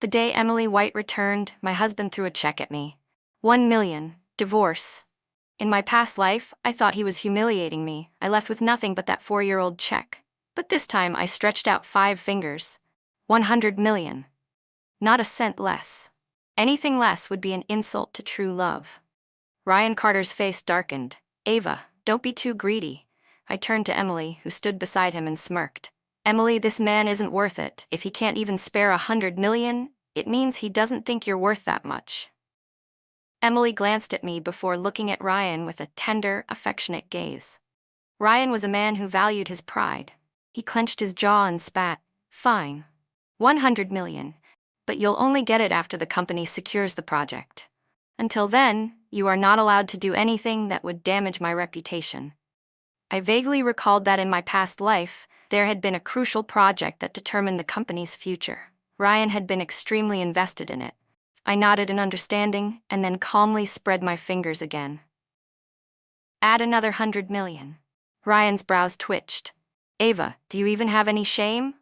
The day Emily White returned, my husband threw a check at me. 1 million. Divorce. In my past life, I thought he was humiliating me. I left with nothing but that 4-year-old check. But this time I stretched out 5 fingers. 100 million. Not a cent less. Anything less would be an insult to true love. Ryan Carter's face darkened. Ava, don't be too greedy. I turned to Emily, who stood beside him and smirked. Emily, this man isn't worth it. If he can't even spare 100 million, it means he doesn't think you're worth that much. Emily glanced at me before looking at Ryan with a tender, affectionate gaze. Ryan was a man who valued his pride. He clenched his jaw and spat. Fine. 100 million. But you'll only get it after the company secures the project. Until then, you are not allowed to do anything that would damage my reputation. I vaguely recalled that in my past life, there had been a crucial project that determined the company's future. Ryan had been extremely invested in it. I nodded in understanding and then calmly spread my fingers again. Add another 100 million. Ryan's brows twitched. Ava, do you even have any shame?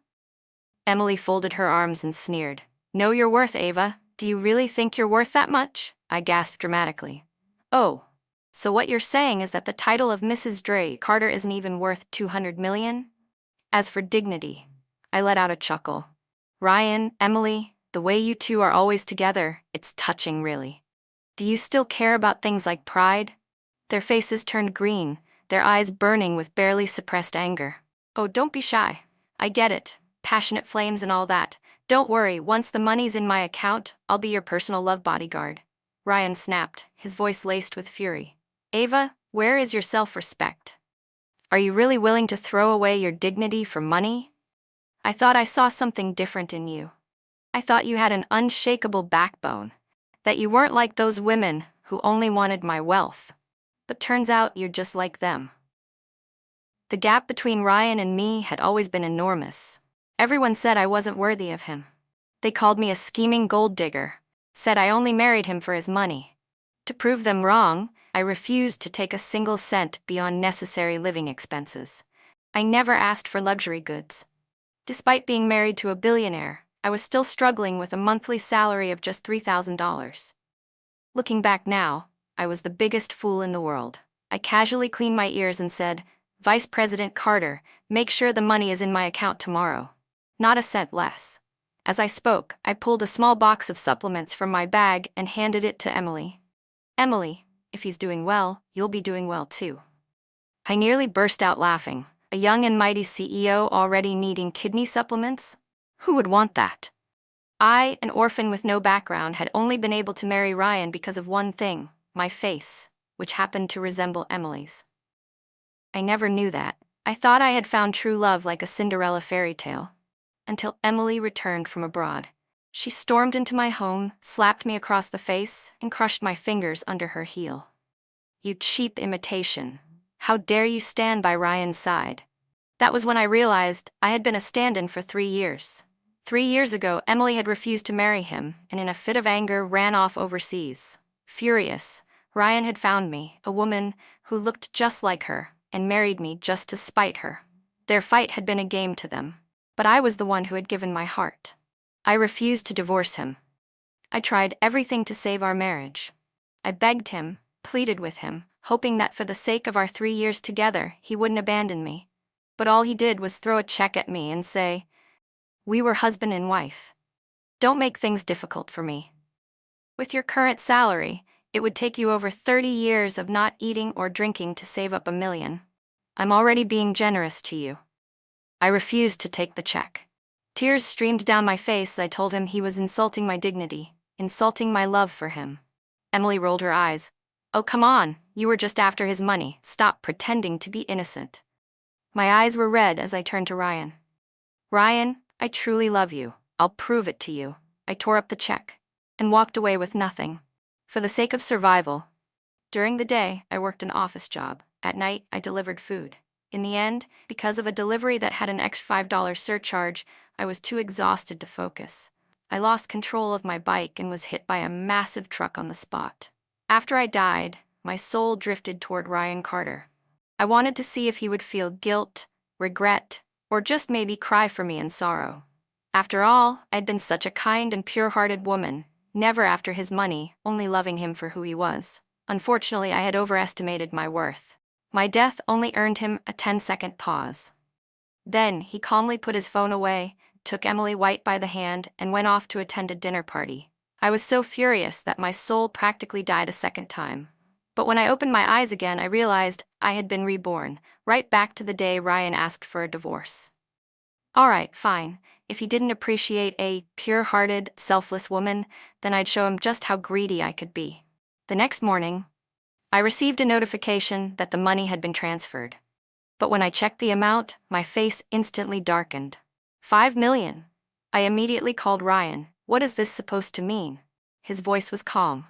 Emily folded her arms and sneered. Know your worth, Ava. Do you really think you're worth that much? I gasped dramatically. Oh, so what you're saying is that the title of Mrs. Dre Carter isn't even worth 200 million? As for dignity, I let out a chuckle. Ryan, Emily, the way you two are always together, it's touching, really. Do you still care about things like pride? Their faces turned green, their eyes burning with barely suppressed anger. Oh, don't be shy. I get it. Passionate flames and all that. Don't worry, once the money's in my account, I'll be your personal love bodyguard. Ryan snapped, his voice laced with fury. Ava, where is your self-respect? Are you really willing to throw away your dignity for money? I thought I saw something different in you. I thought you had an unshakable backbone, that you weren't like those women who only wanted my wealth. But turns out you're just like them. The gap between Ryan and me had always been enormous. Everyone said I wasn't worthy of him. They called me a scheming gold digger, said I only married him for his money. To prove them wrong, I refused to take a single cent beyond necessary living expenses. I never asked for luxury goods. Despite being married to a billionaire, I was still struggling with a monthly salary of just $3,000. Looking back now, I was the biggest fool in the world. I casually cleaned my ears and said, Vice President Carter, make sure the money is in my account tomorrow. Not a cent less. As I spoke, I pulled a small box of supplements from my bag and handed it to Emily. Emily, if he's doing well, you'll be doing well too. I nearly burst out laughing. A young and mighty CEO already needing kidney supplements? Who would want that? I, an orphan with no background, had only been able to marry Ryan because of one thing, my face, which happened to resemble Emily's. I never knew that. I thought I had found true love like a Cinderella fairy tale. Until Emily returned from abroad. She stormed into my home, slapped me across the face, and crushed my fingers under her heel. You cheap imitation. How dare you stand by Ryan's side? That was when I realized I had been a stand-in for 3 years. 3 years ago, Emily had refused to marry him, and in a fit of anger ran off overseas. Furious, Ryan had found me, a woman who looked just like her, and married me just to spite her. Their fight had been a game to them, but I was the one who had given my heart. I refused to divorce him. I tried everything to save our marriage. I begged him, pleaded with him, hoping that for the sake of our 3 years together, he wouldn't abandon me. But all he did was throw a check at me and say, "We were husband and wife. Don't make things difficult for me. With your current salary, it would take you over 30 years of not eating or drinking to save up $1 million. I'm already being generous to you." I refused to take the check. Tears streamed down my face as I told him he was insulting my dignity, insulting my love for him. Emily rolled her eyes. "Oh, come on, you were just after his money. Stop pretending to be innocent." My eyes were red as I turned to Ryan. "Ryan, I truly love you. I'll prove it to you." I tore up the check and walked away with nothing. For the sake of survival. During the day, I worked an office job. At night, I delivered food. In the end, because of a delivery that had an extra $5 surcharge, I was too exhausted to focus. I lost control of my bike and was hit by a massive truck on the spot. After I died, my soul drifted toward Ryan Carter. I wanted to see if he would feel guilt, regret, or just maybe cry for me in sorrow. After all, I'd been such a kind and pure-hearted woman, never after his money, only loving him for who he was. Unfortunately, I had overestimated my worth. My death only earned him a 10-second pause. Then, he calmly put his phone away, took Emily White by the hand, and went off to attend a dinner party. I was so furious that my soul practically died a second time. But when I opened my eyes again, I realized I had been reborn, right back to the day Ryan asked for a divorce. Alright, fine. If he didn't appreciate a pure-hearted, selfless woman, then I'd show him just how greedy I could be. The next morning, I received a notification that the money had been transferred. But when I checked the amount, my face instantly darkened. 5 million. I immediately called Ryan. What is this supposed to mean? His voice was calm.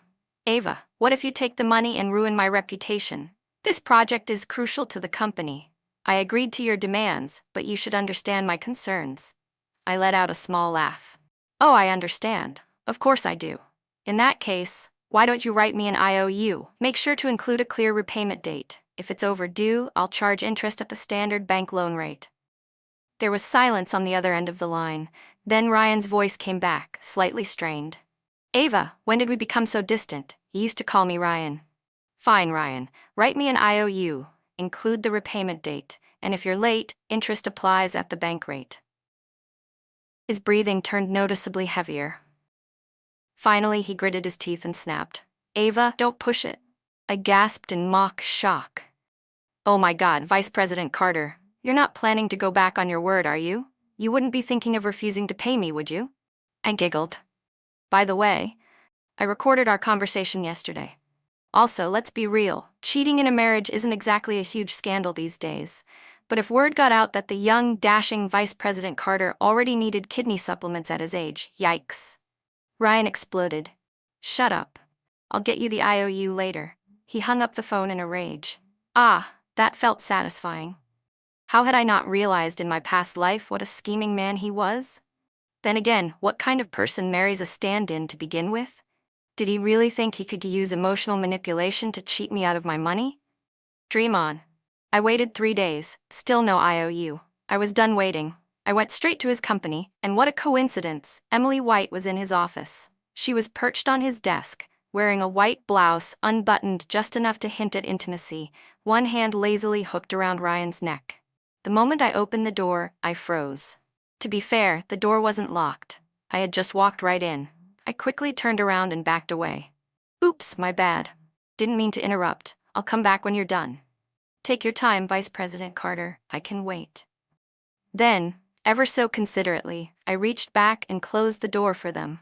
Ava, what if you take the money and ruin my reputation? This project is crucial to the company. I agreed to your demands, but you should understand my concerns. I let out a small laugh. Oh, I understand. Of course I do. In that case, why don't you write me an IOU? Make sure to include a clear repayment date. If it's overdue, I'll charge interest at the standard bank loan rate. There was silence on the other end of the line. Then Ryan's voice came back, slightly strained. Ava, when did we become so distant? You used to call me Ryan. Fine, Ryan. Write me an IOU. Include the repayment date, and if you're late, interest applies at the bank rate. His breathing turned noticeably heavier. Finally, he gritted his teeth and snapped. Ava, don't push it. I gasped in mock shock. Oh my God, Vice President Carter, you're not planning to go back on your word, are you? You wouldn't be thinking of refusing to pay me, would you? I giggled. By the way, I recorded our conversation yesterday. Also, let's be real, cheating in a marriage isn't exactly a huge scandal these days. But if word got out that the young, dashing Vice President Carter already needed kidney supplements at his age, yikes. Ryan exploded. Shut up. I'll get you the IOU later. He hung up the phone in a rage. Ah, that felt satisfying. How had I not realized in my past life what a scheming man he was? Then again, what kind of person marries a stand-in to begin with? Did he really think he could use emotional manipulation to cheat me out of my money? Dream on. I waited 3 days, still no IOU. I was done waiting. I went straight to his company, and what a coincidence, Emily White was in his office. She was perched on his desk, wearing a white blouse unbuttoned just enough to hint at intimacy, one hand lazily hooked around Ryan's neck. The moment I opened the door, I froze. To be fair, the door wasn't locked. I had just walked right in. I quickly turned around and backed away. Oops, my bad. Didn't mean to interrupt. I'll come back when you're done. Take your time, Vice President Carter. I can wait. Then, ever so considerately, I reached back and closed the door for them.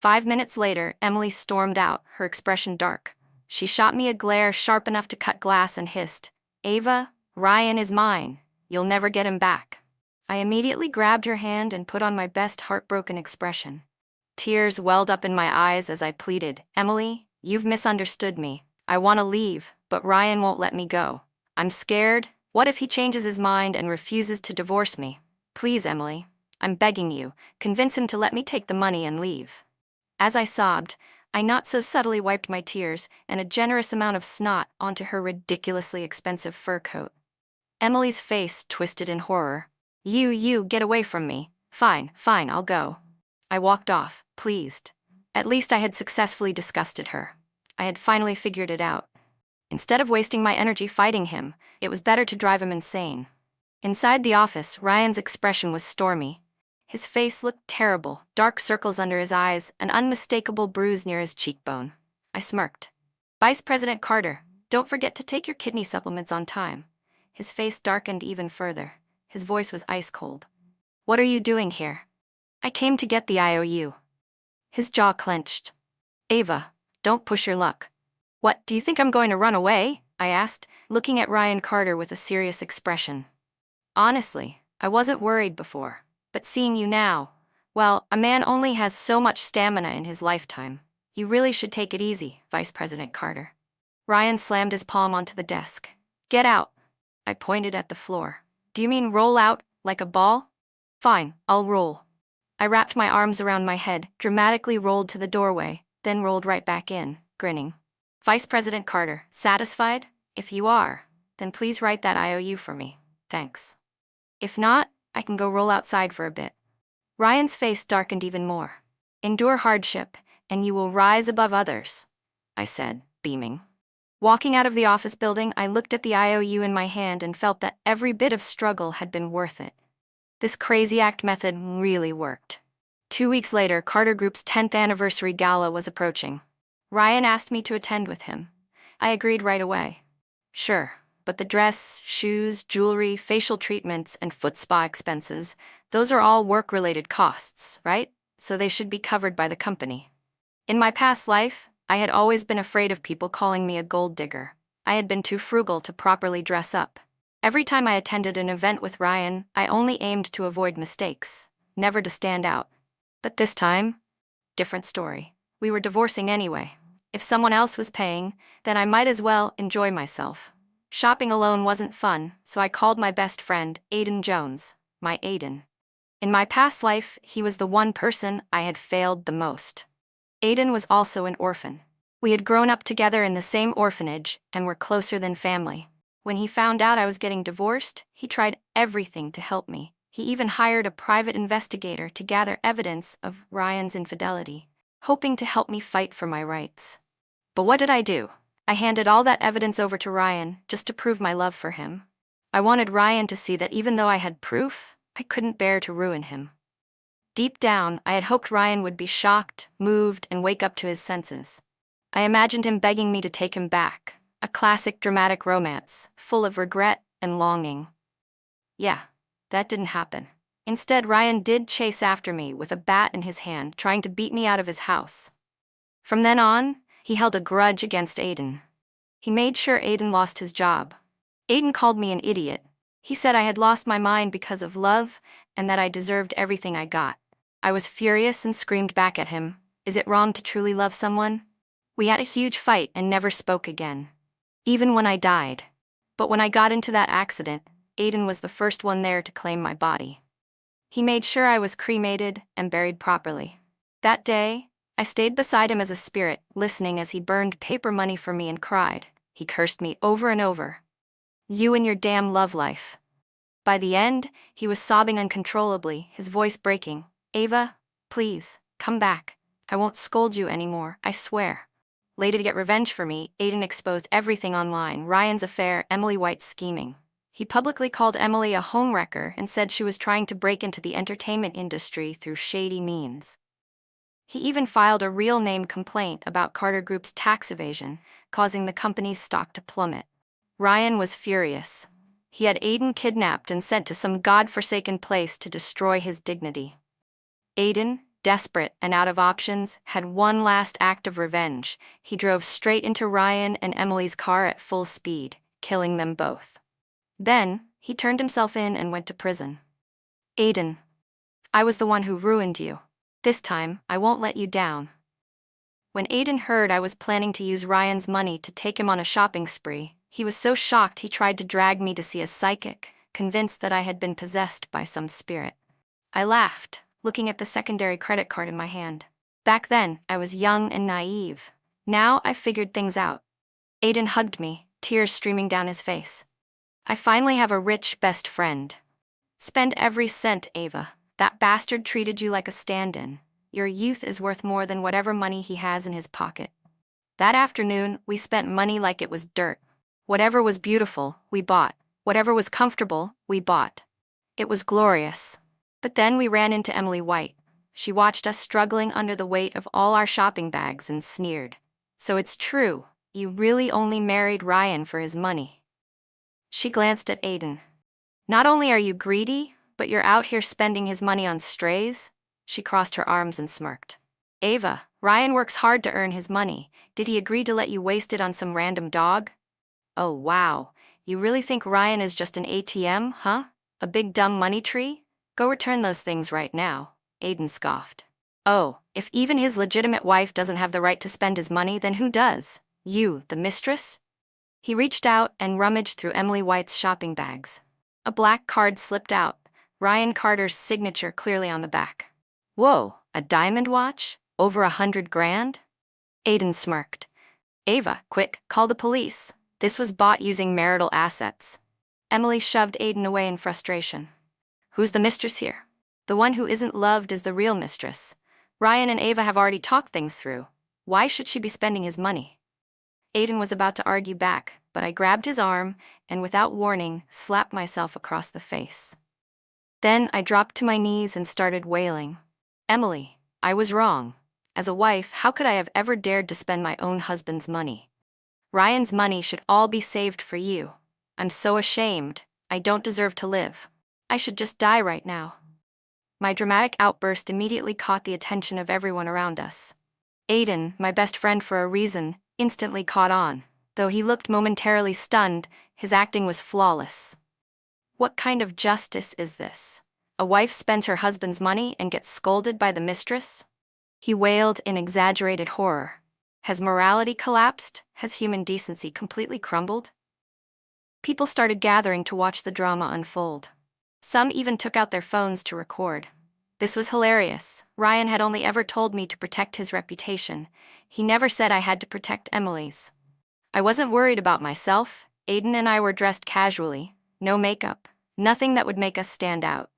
5 minutes later, Emily stormed out, her expression dark. She shot me a glare sharp enough to cut glass and hissed, Ava, Ryan is mine. You'll never get him back. I immediately grabbed her hand and put on my best heartbroken expression. Tears welled up in my eyes as I pleaded, Emily, you've misunderstood me. I want to leave, but Ryan won't let me go. I'm scared. What if he changes his mind and refuses to divorce me? Please, Emily. I'm begging you. Convince him to let me take the money and leave. As I sobbed, I not so subtly wiped my tears and a generous amount of snot onto her ridiculously expensive fur coat. Emily's face twisted in horror. You, get away from me. Fine, I'll go. I walked off, pleased. At least I had successfully disgusted her. I had finally figured it out. Instead of wasting my energy fighting him, it was better to drive him insane. Inside the office, Ryan's expression was stormy. His face looked terrible, dark circles under his eyes, an unmistakable bruise near his cheekbone. I smirked. Vice President Carter, don't forget to take your kidney supplements on time. His face darkened even further. His voice was ice cold. What are you doing here? I came to get the IOU. His jaw clenched. Ava, don't push your luck. What, do you think I'm going to run away? I asked, looking at Ryan Carter with a serious expression. Honestly, I wasn't worried before, but seeing you now, well, a man only has so much stamina in his lifetime. You really should take it easy, Vice President Carter. Ryan slammed his palm onto the desk. Get out. I pointed at the floor. Do you mean roll out, like a ball? Fine, I'll roll. I wrapped my arms around my head, dramatically rolled to the doorway, then rolled right back in, grinning. Vice President Carter, satisfied? If you are, then please write that IOU for me. Thanks. If not, I can go roll outside for a bit. Ryan's face darkened even more. Endure hardship, and you will rise above others, I said, beaming. Walking out of the office building, I looked at the IOU in my hand and felt that every bit of struggle had been worth it. This crazy act method really worked. 2 weeks later, Carter Group's 10th anniversary gala was approaching. Ryan asked me to attend with him. I agreed right away. Sure, but the dress, shoes, jewelry, facial treatments, and foot spa expenses, those are all work-related costs, right? So they should be covered by the company. In my past life, I had always been afraid of people calling me a gold digger. I had been too frugal to properly dress up. Every time I attended an event with Ryan, I only aimed to avoid mistakes, never to stand out. But this time, different story. We were divorcing anyway. If someone else was paying, then I might as well enjoy myself. Shopping alone wasn't fun, so I called my best friend, Aiden Jones, my Aiden. In my past life, he was the one person I had failed the most. Aiden was also an orphan. We had grown up together in the same orphanage and were closer than family. When he found out I was getting divorced, he tried everything to help me. He even hired a private investigator to gather evidence of Ryan's infidelity, hoping to help me fight for my rights. But what did I do? I handed all that evidence over to Ryan just to prove my love for him. I wanted Ryan to see that even though I had proof, I couldn't bear to ruin him. Deep down, I had hoped Ryan would be shocked, moved, and wake up to his senses. I imagined him begging me to take him back, a classic dramatic romance, full of regret and longing. Yeah, that didn't happen. Instead, Ryan did chase after me with a bat in his hand, trying to beat me out of his house. From then on, he held a grudge against Aiden. He made sure Aiden lost his job. Aiden called me an idiot. He said I had lost my mind because of love and that I deserved everything I got. I was furious and screamed back at him, "Is it wrong to truly love someone?" We had a huge fight and never spoke again, even when I died. But when I got into that accident, Aiden was the first one there to claim my body. He made sure I was cremated and buried properly. That day, I stayed beside him as a spirit, listening as he burned paper money for me and cried. He cursed me over and over. "You and your damn love life." By the end, he was sobbing uncontrollably, his voice breaking. "Ava, please, come back. I won't scold you anymore, I swear." Later, to get revenge for me, Aiden exposed everything online: Ryan's affair, Emily White's scheming. He publicly called Emily a homewrecker and said she was trying to break into the entertainment industry through shady means. He even filed a real-name complaint about Carter Group's tax evasion, causing the company's stock to plummet. Ryan was furious. He had Aiden kidnapped and sent to some god-forsaken place to destroy his dignity. Aiden, desperate and out of options, had one last act of revenge. He drove straight into Ryan and Emily's car at full speed, killing them both. Then, he turned himself in and went to prison. "Aiden, I was the one who ruined you. This time, I won't let you down." When Aiden heard I was planning to use Ryan's money to take him on a shopping spree, he was so shocked he tried to drag me to see a psychic, convinced that I had been possessed by some spirit. I laughed, looking at the secondary credit card in my hand. Back then, I was young and naive. Now I figured things out. Aiden hugged me, tears streaming down his face. "I finally have a rich best friend." "Spend every cent, Ava. That bastard treated you like a stand-in. Your youth is worth more than whatever money he has in his pocket." That afternoon, we spent money like it was dirt. Whatever was beautiful, we bought. Whatever was comfortable, we bought. It was glorious. But then we ran into Emily White. She watched us struggling under the weight of all our shopping bags and sneered. "So it's true, you really only married Ryan for his money." She glanced at Aiden. "Not only are you greedy, but you're out here spending his money on strays?" She crossed her arms and smirked. "Ava, Ryan works hard to earn his money. Did he agree to let you waste it on some random dog?" "Oh wow, you really think Ryan is just an ATM, huh? A big dumb money tree? Go return those things right now," Aiden scoffed. "Oh, if even his legitimate wife doesn't have the right to spend his money, then who does? You, the mistress?" He reached out and rummaged through Emily White's shopping bags. A black card slipped out, Ryan Carter's signature clearly on the back. "Whoa, a diamond watch? Over 100 grand? Aiden smirked. "Ava, quick, call the police. This was bought using marital assets." Emily shoved Aiden away in frustration. "Who's the mistress here?" The one who isn't loved is the real mistress. Ryan and Ava have already talked things through. Why should she be spending his money? Aiden was about to argue back, but I grabbed his arm and, without warning, slapped myself across the face. Then I dropped to my knees and started wailing. Emily, I was wrong. As a wife, how could I have ever dared to spend my own husband's money? Ryan's money should all be saved for you. I'm so ashamed. I don't deserve to live. I should just die right now. My dramatic outburst immediately caught the attention of everyone around us. Aiden, my best friend for a reason, instantly caught on. Though he looked momentarily stunned, his acting was flawless. What kind of justice is this? A wife spends her husband's money and gets scolded by the mistress? He wailed in exaggerated horror. Has morality collapsed? Has human decency completely crumbled? People started gathering to watch the drama unfold. Some even took out their phones to record. This was hilarious. Ryan had only ever told me to protect his reputation. He never said I had to protect Emily's. I wasn't worried about myself. Aiden and I were dressed casually, no makeup, nothing that would make us stand out.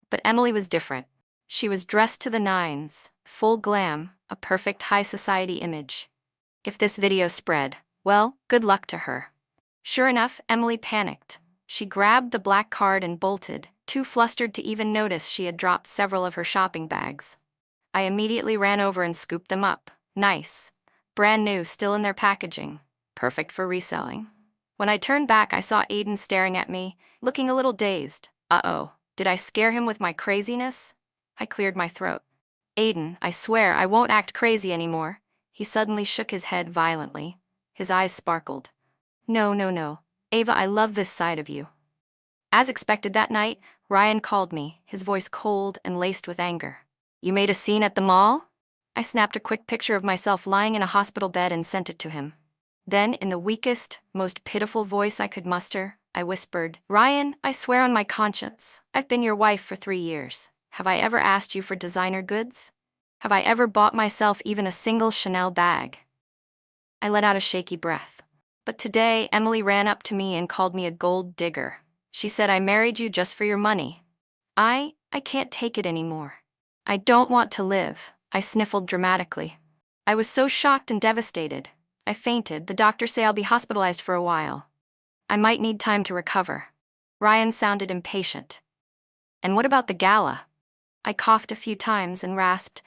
But Emily was different. She was dressed to the nines, full glam, a perfect high society image. If this video spread, well, good luck to her. Sure enough, Emily panicked. She grabbed the black card and bolted, too flustered to even notice she had dropped several of her shopping bags. I immediately ran over and scooped them up. Nice. Brand new, still in their packaging. Perfect for reselling. When I turned back, I saw Aiden staring at me, looking a little dazed. Uh-oh, did I scare him with my craziness? I cleared my throat. Aiden, I swear I won't act crazy anymore. He suddenly shook his head violently. His eyes sparkled. No. Ava, I love this side of you. As expected that night, Ryan called me, his voice cold and laced with anger. You made a scene at the mall? I snapped a quick picture of myself lying in a hospital bed and sent it to him. Then, in the weakest, most pitiful voice I could muster, I whispered, Ryan, I swear on my conscience, I've been your wife for 3 years. Have I ever asked you for designer goods? Have I ever bought myself even a single Chanel bag? I let out a shaky breath. But today, Emily ran up to me and called me a gold digger. She said I married you just for your money. I can't take it anymore. I don't want to live, I sniffled dramatically. I was so shocked and devastated. I fainted. The doctors say I'll be hospitalized for a while. I might need time to recover. Ryan sounded impatient. And what about the gala? I coughed a few times and rasped,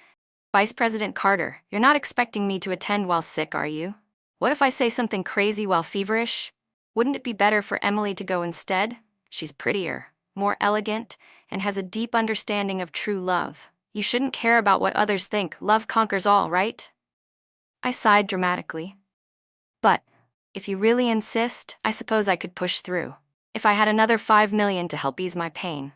Vice President Carter, you're not expecting me to attend while sick, are you? What if I say something crazy while feverish? Wouldn't it be better for Emily to go instead? She's prettier, more elegant, and has a deep understanding of true love. You shouldn't care about what others think. Love conquers all, right? I sighed dramatically. But, if you really insist, I suppose I could push through. If I had another $5 million to help ease my pain.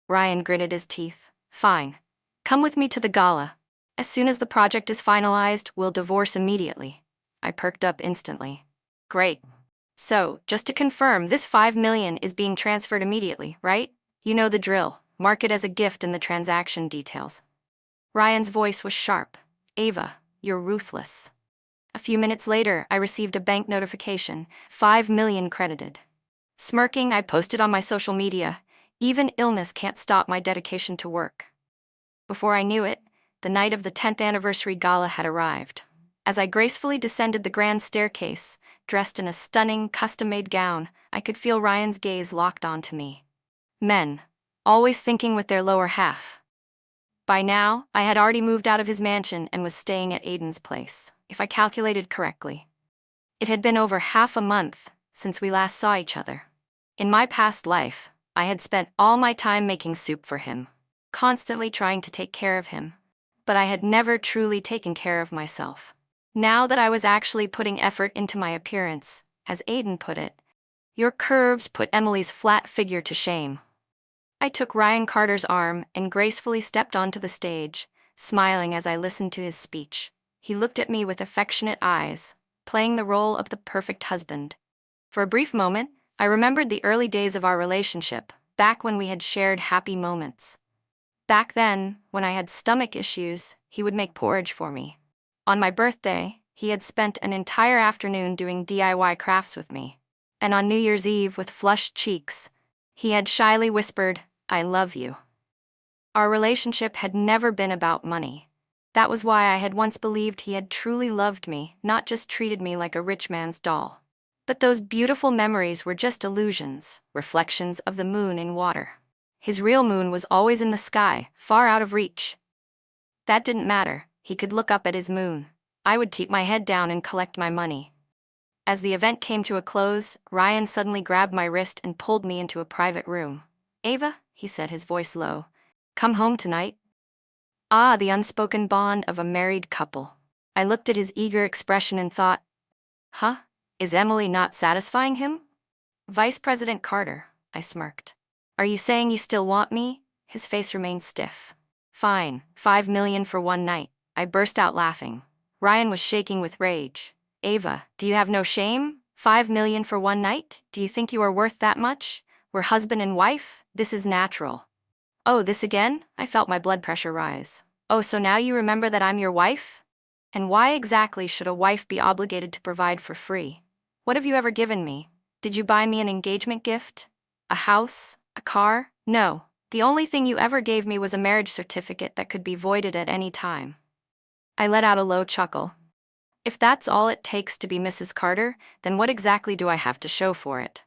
Ryan gritted his teeth. Fine. Come with me to the gala. As soon as the project is finalized, we'll divorce immediately. I perked up instantly. Great. So, just to confirm, this $5 million is being transferred immediately, right? You know the drill. Mark it as a gift in the transaction details. Ryan's voice was sharp. Ava, you're ruthless. A few minutes later, I received a bank notification, $5 million credited. Smirking, I posted on my social media, even illness can't stop my dedication to work. Before I knew it, the night of the 10th anniversary gala had arrived. As I gracefully descended the grand staircase, dressed in a stunning, custom-made gown, I could feel Ryan's gaze locked onto me. Men, always thinking with their lower half. By now, I had already moved out of his mansion and was staying at Aiden's place, if I calculated correctly. It had been over half a month since we last saw each other. In my past life, I had spent all my time making soup for him, constantly trying to take care of him, but I had never truly taken care of myself. Now that I was actually putting effort into my appearance, as Aiden put it, your curves put Emily's flat figure to shame. I took Ryan Carter's arm and gracefully stepped onto the stage, smiling as I listened to his speech. He looked at me with affectionate eyes, playing the role of the perfect husband. For a brief moment, I remembered the early days of our relationship, back when we had shared happy moments. Back then, when I had stomach issues, he would make porridge for me. On my birthday, he had spent an entire afternoon doing DIY crafts with me. And on New Year's Eve, with flushed cheeks, he had shyly whispered, I love you. Our relationship had never been about money. That was why I had once believed he had truly loved me, not just treated me like a rich man's doll. But those beautiful memories were just illusions, reflections of the moon in water. His real moon was always in the sky, far out of reach. That didn't matter. He could look up at his moon. I would keep my head down and collect my money. As the event came to a close, Ryan suddenly grabbed my wrist and pulled me into a private room. "Ava," he said, his voice low, "come home tonight." Ah, the unspoken bond of a married couple. I looked at his eager expression and thought, huh? Is Emily not satisfying him? "Vice President Carter," I smirked. "Are you saying you still want me?" His face remained stiff. "Fine, 5 million for one night." I burst out laughing. Ryan was shaking with rage. "Ava, do you have no shame? 5 million for one night? Do you think you are worth that much? We're husband and wife. This is natural." "Oh, this again?" I felt my blood pressure rise. "Oh, so now you remember that I'm your wife? And why exactly should a wife be obligated to provide for free? What have you ever given me? Did you buy me an engagement gift? A house? A car? No. The only thing you ever gave me was a marriage certificate that could be voided at any time." I let out a low chuckle. If that's all it takes to be Mrs. Carter, then what exactly do I have to show for it?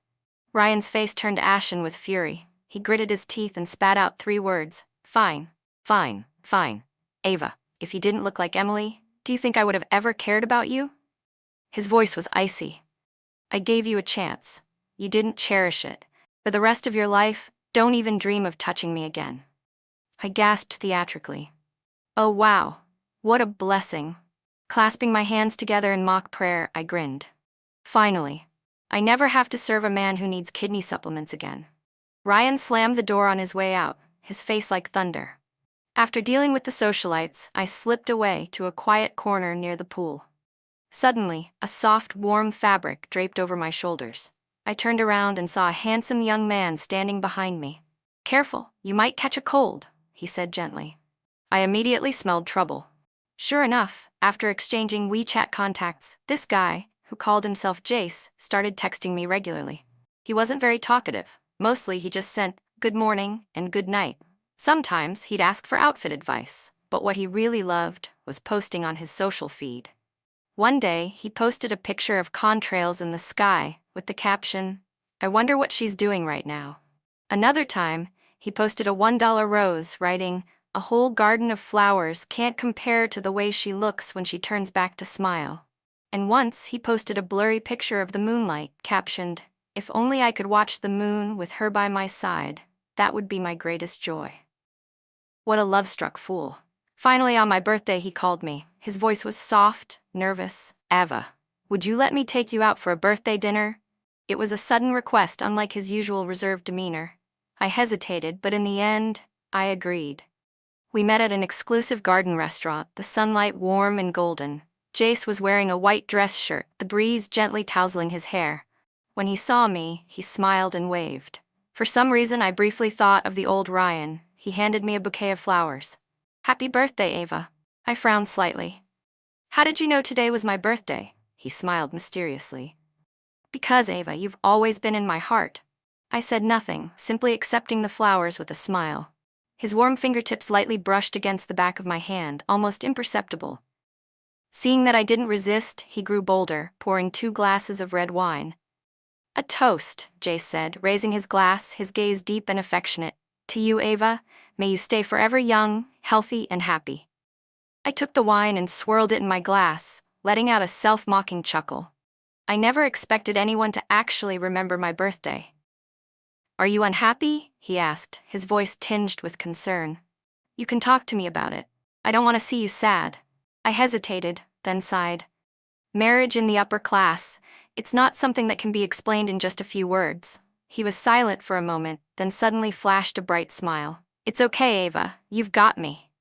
Ryan's face turned ashen with fury. He gritted his teeth and spat out 3 words. "Fine, fine, fine. Ava, if you didn't look like Emily, do you think I would have ever cared about you?" His voice was icy. "I gave you a chance. You didn't cherish it. For the rest of your life, don't even dream of touching me again." I gasped theatrically. "Oh wow, what a blessing." Clasping my hands together in mock prayer, I grinned. Finally, I never have to serve a man who needs kidney supplements again. Ryan slammed the door on his way out, his face like thunder. After dealing with the socialites, I slipped away to a quiet corner near the pool. Suddenly, a soft, warm fabric draped over my shoulders. I turned around and saw a handsome young man standing behind me. "Careful, you might catch a cold," he said gently. I immediately smelled trouble. Sure enough, after exchanging WeChat contacts, this guy, who called himself Jace, started texting me regularly. He wasn't very talkative. Mostly he just sent good morning and good night. Sometimes he'd ask for outfit advice, but what he really loved was posting on his social feed. One day, he posted a picture of contrails in the sky with the caption, "I wonder what she's doing right now." Another time, he posted a $1 rose writing, "A whole garden of flowers can't compare to the way she looks when she turns back to smile." And once he posted a blurry picture of the moonlight, captioned, "If only I could watch the moon with her by my side, that would be my greatest joy." What a love-struck fool. Finally, on my birthday, he called me. His voice was soft, nervous. "Ava, would you let me take you out for a birthday dinner?" It was a sudden request, unlike his usual reserved demeanor. I hesitated, but in the end, I agreed. We met at an exclusive garden restaurant, the sunlight warm and golden. Jace was wearing a white dress shirt, the breeze gently tousling his hair. When he saw me, he smiled and waved. For some reason, I briefly thought of the old Ryan. He handed me a bouquet of flowers. "Happy birthday, Ava." I frowned slightly. "How did you know today was my birthday?" He smiled mysteriously. "Because, Ava, you've always been in my heart." I said nothing, simply accepting the flowers with a smile. His warm fingertips lightly brushed against the back of my hand, almost imperceptible. Seeing that I didn't resist, he grew bolder, pouring 2 glasses of red wine. "A toast," Jace said, raising his glass, his gaze deep and affectionate. "To you, Ava. May you stay forever young, healthy, and happy." I took the wine and swirled it in my glass, letting out a self-mocking chuckle. I never expected anyone to actually remember my birthday. "Are you unhappy?" he asked, his voice tinged with concern. "You can talk to me about it. I don't want to see you sad." I hesitated, then sighed. Marriage in the upper class, it's not something that can be explained in just a few words. He was silent for a moment, then suddenly flashed a bright smile. "It's okay, Ava, you've got me."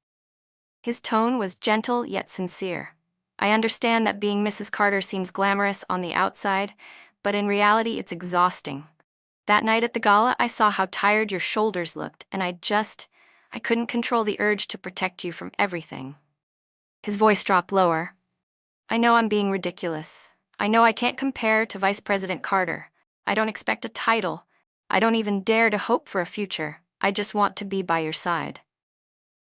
His tone was gentle yet sincere. I understand that being Mrs. Carter seems glamorous on the outside, but in reality it's exhausting. That night at the gala, I saw how tired your shoulders looked, and I couldn't control the urge to protect you from everything. His voice dropped lower. "I know I'm being ridiculous. I know I can't compare to Vice President Carter. I don't expect a title. I don't even dare to hope for a future. I just want to be by your side."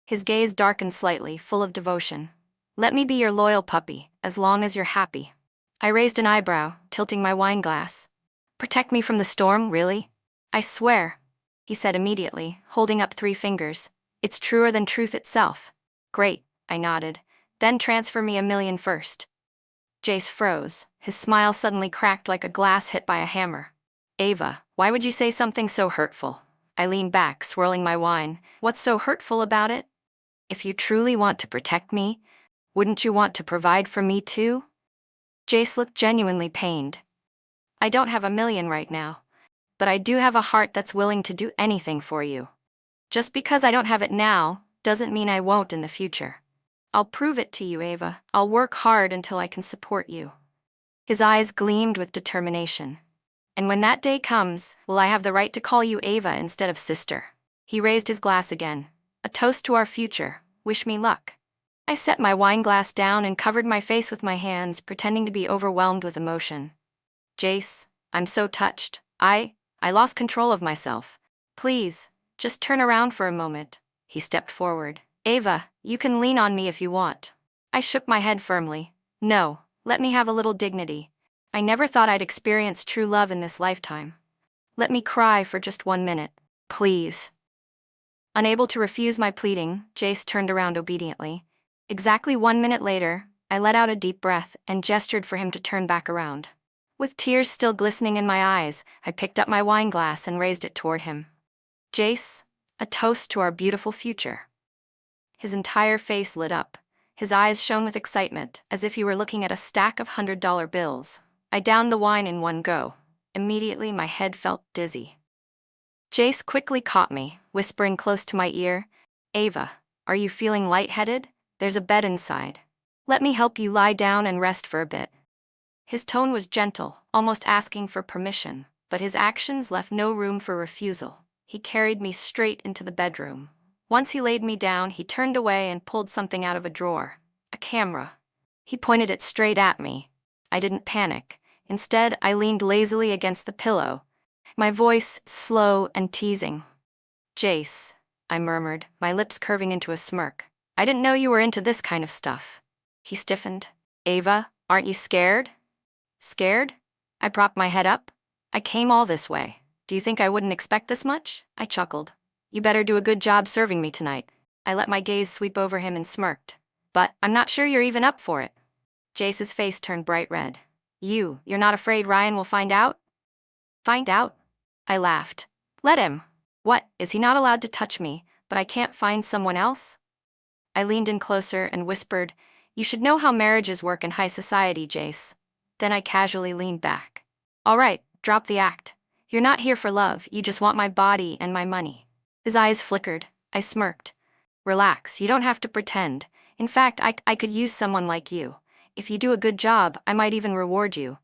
His gaze darkened slightly, full of devotion. Let me be your loyal puppy, as long as you're happy. I raised an eyebrow, tilting my wine glass. Protect me from the storm, really? I swear, he said immediately, holding up 3 fingers. It's truer than truth itself. Great, I nodded. Then transfer me $1 million first. Jace froze. His smile suddenly cracked like a glass hit by a hammer. Ava, why would you say something so hurtful? I leaned back, swirling my wine. What's so hurtful about it? If you truly want to protect me, wouldn't you want to provide for me too? Jace looked genuinely pained. I don't have $1 million right now, but I do have a heart that's willing to do anything for you. Just because I don't have it now, doesn't mean I won't in the future. I'll prove it to you, Ava. I'll work hard until I can support you. His eyes gleamed with determination. And when that day comes, will I have the right to call you Ava instead of sister? He raised his glass again. A toast to our future. Wish me luck. I set my wine glass down and covered my face with my hands, pretending to be overwhelmed with emotion. Jace, I'm so touched. I lost control of myself. Please, just turn around for a moment. He stepped forward. Ava, you can lean on me if you want. I shook my head firmly. No, let me have a little dignity. I never thought I'd experience true love in this lifetime. Let me cry for just 1 minute, please. Unable to refuse my pleading, Jace turned around obediently. Exactly 1 minute later, I let out a deep breath and gestured for him to turn back around. With tears still glistening in my eyes, I picked up my wine glass and raised it toward him. Jace, a toast to our beautiful future. His entire face lit up. His eyes shone with excitement, as if he were looking at a stack of $100 bills. I downed the wine in one go. Immediately, my head felt dizzy. Jace quickly caught me, whispering close to my ear, Ava, are you feeling lightheaded? There's a bed inside. Let me help you lie down and rest for a bit. His tone was gentle, almost asking for permission, but his actions left no room for refusal. He carried me straight into the bedroom. Once he laid me down, he turned away and pulled something out of a drawer. A camera. He pointed it straight at me. I didn't panic. Instead, I leaned lazily against the pillow, my voice slow and teasing. Jace, I murmured, my lips curving into a smirk. I didn't know you were into this kind of stuff. He stiffened. Ava, aren't you scared? Scared? I propped my head up. I came all this way. Do you think I wouldn't expect this much? I chuckled. You better do a good job serving me tonight. I let my gaze sweep over him and smirked. But I'm not sure you're even up for it. Jace's face turned bright red. You're not afraid Ryan will find out? Find out? I laughed. Let him. What, is he not allowed to touch me, but I can't find someone else? I leaned in closer and whispered, You should know how marriages work in high society, Jace. Then I casually leaned back. All right, drop the act. You're not here for love, you just want my body and my money. His eyes flickered. I smirked. Relax, you don't have to pretend. In fact, I could use someone like you. If you do a good job, I might even reward you.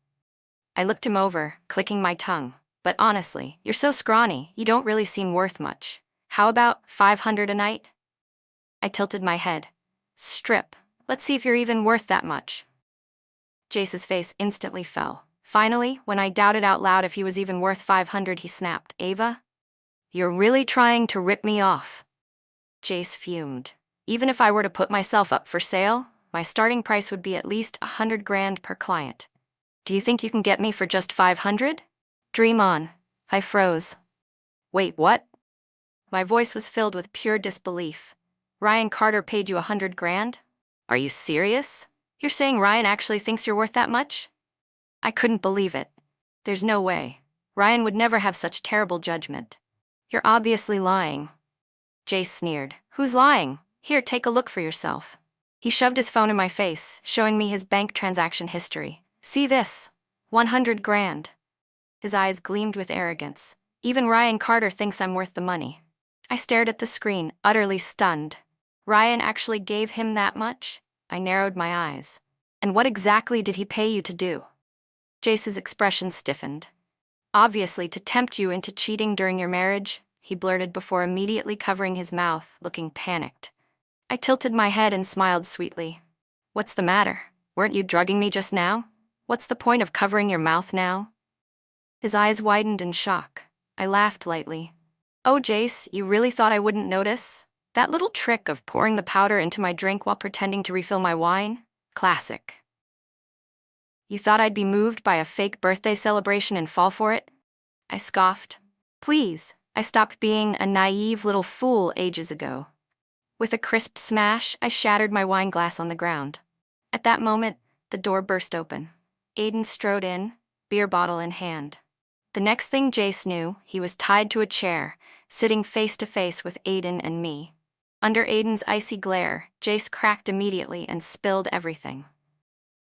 I looked him over, clicking my tongue. But honestly, you're so scrawny, you don't really seem worth much. How about $500 a night? I tilted my head. Strip. Let's see if you're even worth that much. Jace's face instantly fell. Finally, when I doubted out loud if he was even worth $500, he snapped, Ava? You're really trying to rip me off. Jace fumed. Even if I were to put myself up for sale, my starting price would be at least $100,000 per client. Do you think you can get me for just $500? Dream on. I froze. Wait, what? My voice was filled with pure disbelief. Ryan Carter paid you $100,000? Are you serious? You're saying Ryan actually thinks you're worth that much? I couldn't believe it. There's no way. Ryan would never have such terrible judgment. You're obviously lying. Jace sneered. Who's lying? Here, take a look for yourself. He shoved his phone in my face, showing me his bank transaction history. See this? $100,000. His eyes gleamed with arrogance. Even Ryan Carter thinks I'm worth the money. I stared at the screen, utterly stunned. Ryan actually gave him that much? I narrowed my eyes. And what exactly did he pay you to do? Jace's expression stiffened. Obviously to tempt you into cheating during your marriage, he blurted before immediately covering his mouth, looking panicked. I tilted my head and smiled sweetly. What's the matter? Weren't you drugging me just now? What's the point of covering your mouth now? His eyes widened in shock. I laughed lightly. Oh, Jace, you really thought I wouldn't notice? That little trick of pouring the powder into my drink while pretending to refill my wine? Classic. You thought I'd be moved by a fake birthday celebration and fall for it? I scoffed. Please, I stopped being a naive little fool ages ago. With a crisp smash, I shattered my wine glass on the ground. At that moment, the door burst open. Aiden strode in, beer bottle in hand. The next thing Jace knew, he was tied to a chair, sitting face to face with Aiden and me. Under Aiden's icy glare, Jace cracked immediately and spilled everything.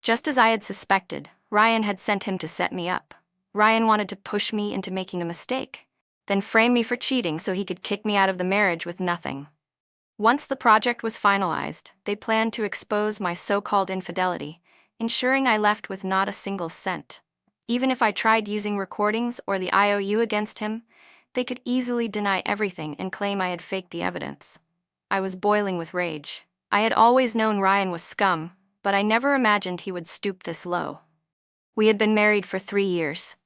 Just as I had suspected, Ryan had sent him to set me up. Ryan wanted to push me into making a mistake, then frame me for cheating so he could kick me out of the marriage with nothing. Once the project was finalized, they planned to expose my so-called infidelity, ensuring I left with not a single cent. Even if I tried using recordings or the IOU against him, they could easily deny everything and claim I had faked the evidence. I was boiling with rage. I had always known Ryan was scum, but I never imagined he would stoop this low. We had been married for 3 years.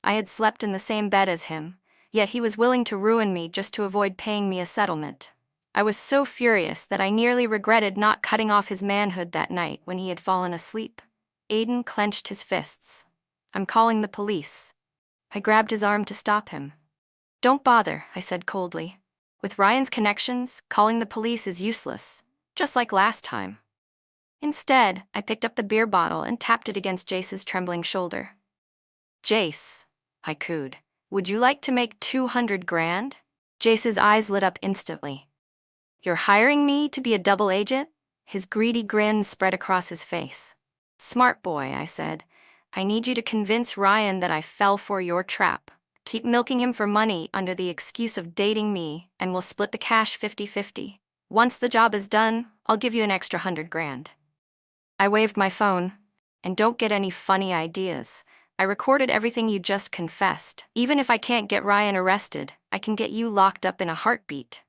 I had slept in the same bed as him, yet he was willing to ruin me just to avoid paying me a settlement. I was so furious that I nearly regretted not cutting off his manhood that night when he had fallen asleep. Aiden clenched his fists. I'm calling the police. I grabbed his arm to stop him. Don't bother, I said coldly. With Ryan's connections, calling the police is useless, just like last time. Instead, I picked up the beer bottle and tapped it against Jace's trembling shoulder. Jace, I cooed, would you like to make 200 grand? Jace's eyes lit up instantly. You're hiring me to be a double agent? His greedy grin spread across his face. Smart boy, I said. I need you to convince Ryan that I fell for your trap. Keep milking him for money under the excuse of dating me, and we'll split the cash 50-50. Once the job is done, I'll give you an extra 100 grand. I waved my phone. And don't get any funny ideas. I recorded everything you just confessed. Even if I can't get Ryan arrested, I can get you locked up in a heartbeat.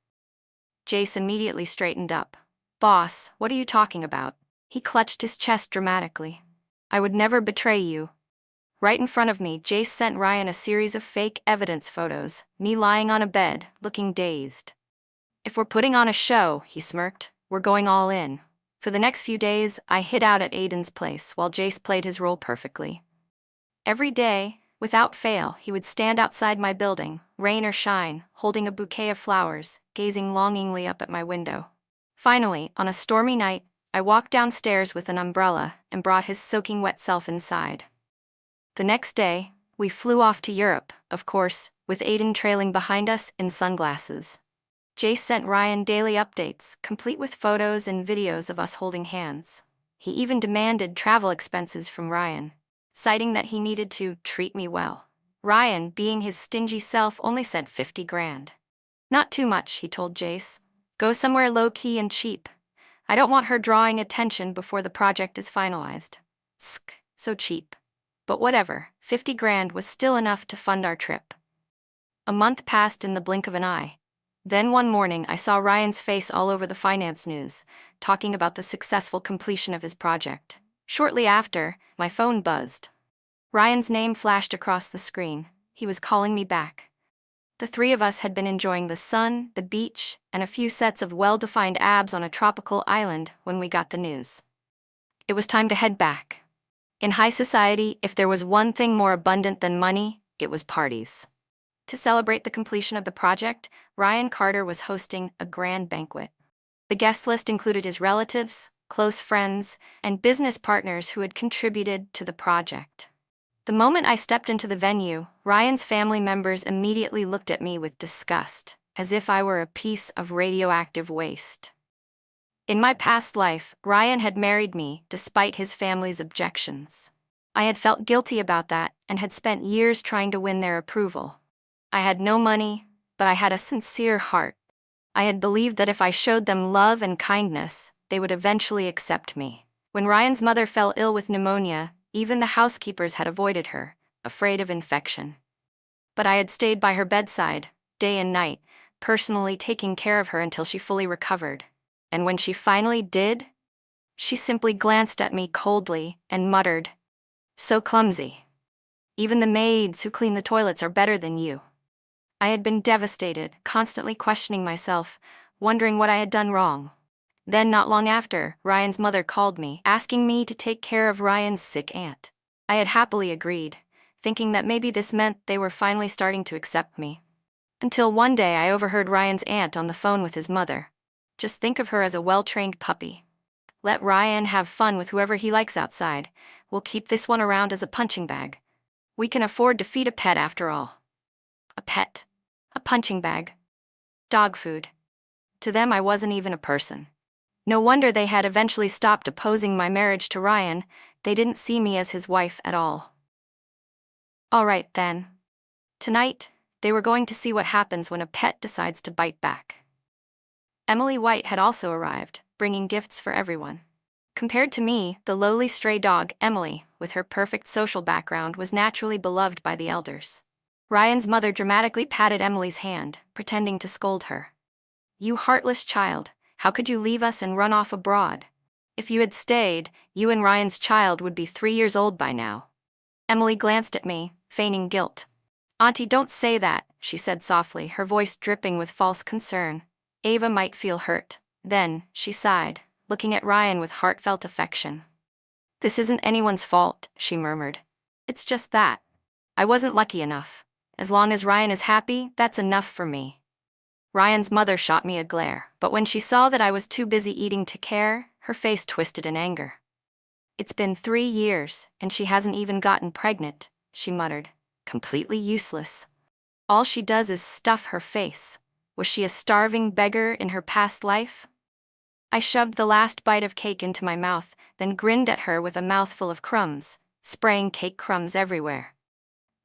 Jace immediately straightened up. Boss, what are you talking about? He clutched his chest dramatically. I would never betray you. Right in front of me, Jace sent Ryan a series of fake evidence photos, me lying on a bed, looking dazed. If we're putting on a show, he smirked, we're going all in. For the next few days, I hid out at Aiden's place while Jace played his role perfectly. Every day, without fail, he would stand outside my building, rain or shine, holding a bouquet of flowers, gazing longingly up at my window. Finally, on a stormy night, I walked downstairs with an umbrella and brought his soaking wet self inside. The next day, we flew off to Europe, of course, with Aiden trailing behind us in sunglasses. Jace sent Ryan daily updates, complete with photos and videos of us holding hands. He even demanded travel expenses from Ryan, citing that he needed to treat me well. Ryan, being his stingy self, only sent 50 grand. Not too much, he told Jace. Go somewhere low-key and cheap. I don't want her drawing attention before the project is finalized. Sk, so cheap. But whatever, 50 grand was still enough to fund our trip. A month passed in the blink of an eye. Then one morning I saw Ryan's face all over the finance news, talking about the successful completion of his project. Shortly after, my phone buzzed. Ryan's name flashed across the screen. He was calling me back. The 3 of us had been enjoying the sun, the beach, and a few sets of well-defined abs on a tropical island when we got the news. It was time to head back. In high society, if there was one thing more abundant than money, it was parties. To celebrate the completion of the project, Ryan Carter was hosting a grand banquet. The guest list included his relatives, close friends, and business partners who had contributed to the project. The moment I stepped into the venue, Ryan's family members immediately looked at me with disgust, as if I were a piece of radioactive waste. In my past life, Ryan had married me despite his family's objections. I had felt guilty about that and had spent years trying to win their approval. I had no money, but I had a sincere heart. I had believed that if I showed them love and kindness, they would eventually accept me. When Ryan's mother fell ill with pneumonia, even the housekeepers had avoided her, afraid of infection. But I had stayed by her bedside, day and night, personally taking care of her until she fully recovered. And when she finally did, she simply glanced at me coldly and muttered, "So clumsy. Even the maids who clean the toilets are better than you." I had been devastated, constantly questioning myself, wondering what I had done wrong. Then, not long after, Ryan's mother called me, asking me to take care of Ryan's sick aunt. I had happily agreed, thinking that maybe this meant they were finally starting to accept me. Until one day I overheard Ryan's aunt on the phone with his mother. Just think of her as a well-trained puppy. Let Ryan have fun with whoever he likes outside. We'll keep this one around as a punching bag. We can afford to feed a pet after all. A pet. A punching bag. Dog food. To them I wasn't even a person. No wonder they had eventually stopped opposing my marriage to Ryan. They didn't see me as his wife at all. All right then. Tonight, they were going to see what happens when a pet decides to bite back. Emily White had also arrived, bringing gifts for everyone. Compared to me, the lowly stray dog, Emily, with her perfect social background, was naturally beloved by the elders. Ryan's mother dramatically patted Emily's hand, pretending to scold her. "You heartless child, how could you leave us and run off abroad? If you had stayed, you and Ryan's child would be 3 years old by now." Emily glanced at me, feigning guilt. "Auntie, don't say that," she said softly, her voice dripping with false concern. Ava might feel hurt. Then, she sighed, looking at Ryan with heartfelt affection. "This isn't anyone's fault," she murmured. "It's just that. I wasn't lucky enough. As long as Ryan is happy, that's enough for me." Ryan's mother shot me a glare, but when she saw that I was too busy eating to care, her face twisted in anger. "It's been 3 years, and she hasn't even gotten pregnant," she muttered. "Completely useless. All she does is stuff her face. Was she a starving beggar in her past life?" I shoved the last bite of cake into my mouth, then grinned at her with a mouthful of crumbs, spraying cake crumbs everywhere.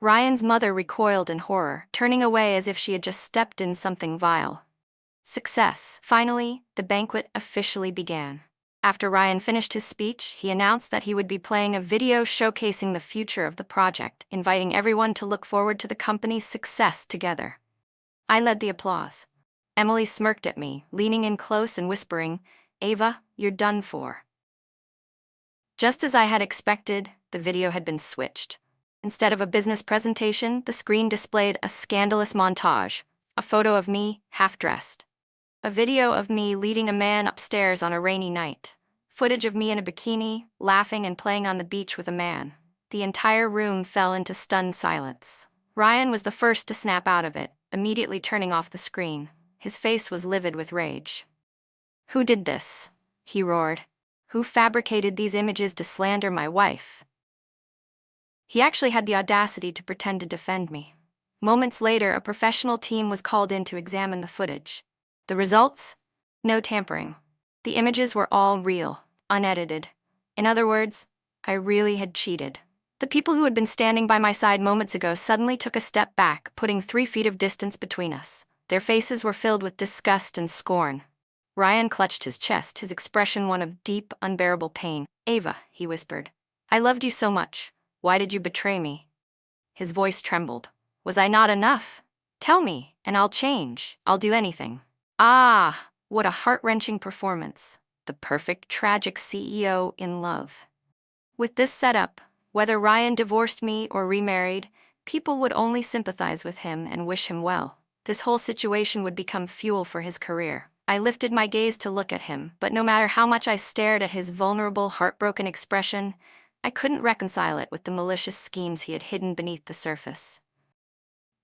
Ryan's mother recoiled in horror, turning away as if she had just stepped in something vile. Success. Finally, the banquet officially began. After Ryan finished his speech, he announced that he would be playing a video showcasing the future of the project, inviting everyone to look forward to the company's success together. I led the applause. Emily smirked at me, leaning in close and whispering, "Ava, you're done for." Just as I had expected, the video had been switched. Instead of a business presentation, the screen displayed a scandalous montage, a photo of me, half-dressed. A video of me leading a man upstairs on a rainy night. Footage of me in a bikini, laughing and playing on the beach with a man. The entire room fell into stunned silence. Ryan was the first to snap out of it, immediately turning off the screen. His face was livid with rage. "Who did this?" he roared. "Who fabricated these images to slander my wife?" He actually had the audacity to pretend to defend me. Moments later, a professional team was called in to examine the footage. The results? No tampering. The images were all real, unedited. In other words, I really had cheated. The people who had been standing by my side moments ago suddenly took a step back, putting 3 feet of distance between us. Their faces were filled with disgust and scorn. Ryan clutched his chest, his expression one of deep, unbearable pain. "Ava," he whispered. "I loved you so much. Why did you betray me?" His voice trembled. "Was I not enough? Tell me, and I'll change. I'll do anything." Ah, what a heart-wrenching performance. The perfect tragic CEO in love. With this setup, whether Ryan divorced me or remarried, people would only sympathize with him and wish him well. This whole situation would become fuel for his career. I lifted my gaze to look at him, but no matter how much I stared at his vulnerable, heartbroken expression, I couldn't reconcile it with the malicious schemes he had hidden beneath the surface.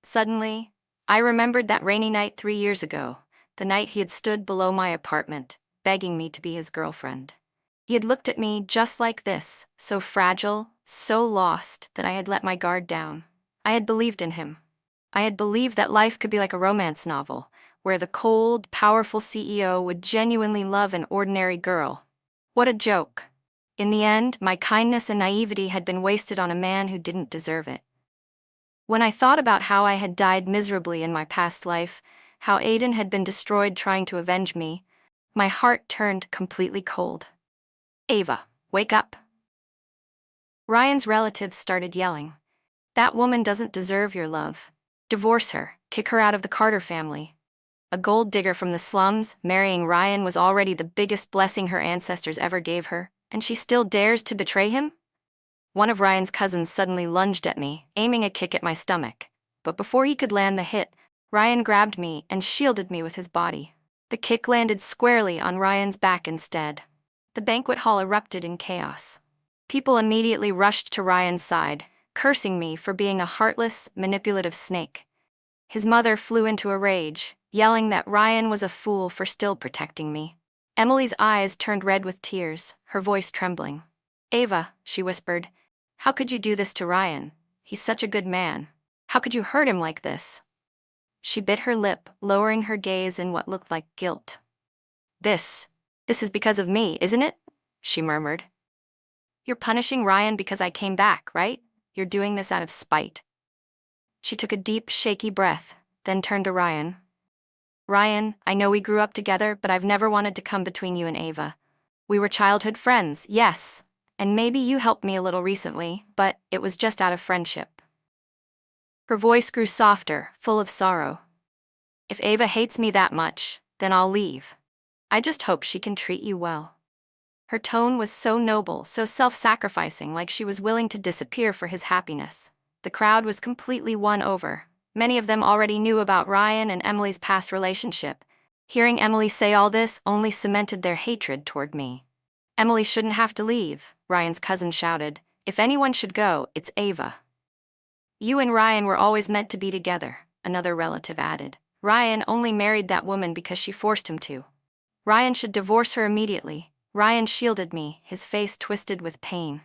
Suddenly, I remembered that rainy night 3 years ago, the night he had stood below my apartment, begging me to be his girlfriend. He had looked at me just like this, so fragile, so lost, that I had let my guard down. I had believed in him. I had believed that life could be like a romance novel, where the cold, powerful CEO would genuinely love an ordinary girl. What a joke. In the end, my kindness and naivety had been wasted on a man who didn't deserve it. When I thought about how I had died miserably in my past life, how Aiden had been destroyed trying to avenge me, my heart turned completely cold. "Ava, wake up." Ryan's relatives started yelling. "That woman doesn't deserve your love. Divorce her, kick her out of the Carter family." A gold digger from the slums, marrying Ryan was already the biggest blessing her ancestors ever gave her, and she still dares to betray him? One of Ryan's cousins suddenly lunged at me, aiming a kick at my stomach. But before he could land the hit, Ryan grabbed me and shielded me with his body. The kick landed squarely on Ryan's back instead. The banquet hall erupted in chaos. People immediately rushed to Ryan's side, cursing me for being a heartless, manipulative snake. His mother flew into a rage, yelling that Ryan was a fool for still protecting me. Emily's eyes turned red with tears, her voice trembling. "Ava," she whispered, "how could you do this to Ryan? He's such a good man. How could you hurt him like this?" She bit her lip, lowering her gaze in what looked like guilt. This is because of me, isn't it?" she murmured. "You're punishing Ryan because I came back, right? You're doing this out of spite." She took a deep, shaky breath, then turned to Ryan. "Ryan, I know we grew up together, but I've never wanted to come between you and Ava. We were childhood friends, yes, and maybe you helped me a little recently, but it was just out of friendship." Her voice grew softer, full of sorrow. "If Ava hates me that much, then I'll leave. I just hope she can treat you well." Her tone was so noble, so self-sacrificing, like she was willing to disappear for his happiness. The crowd was completely won over. Many of them already knew about Ryan and Emily's past relationship. Hearing Emily say all this only cemented their hatred toward me. "Emily shouldn't have to leave," Ryan's cousin shouted. "If anyone should go, it's Ava." "You and Ryan were always meant to be together," another relative added. "Ryan only married that woman because she forced him to. Ryan should divorce her immediately." Ryan shielded me, his face twisted with pain.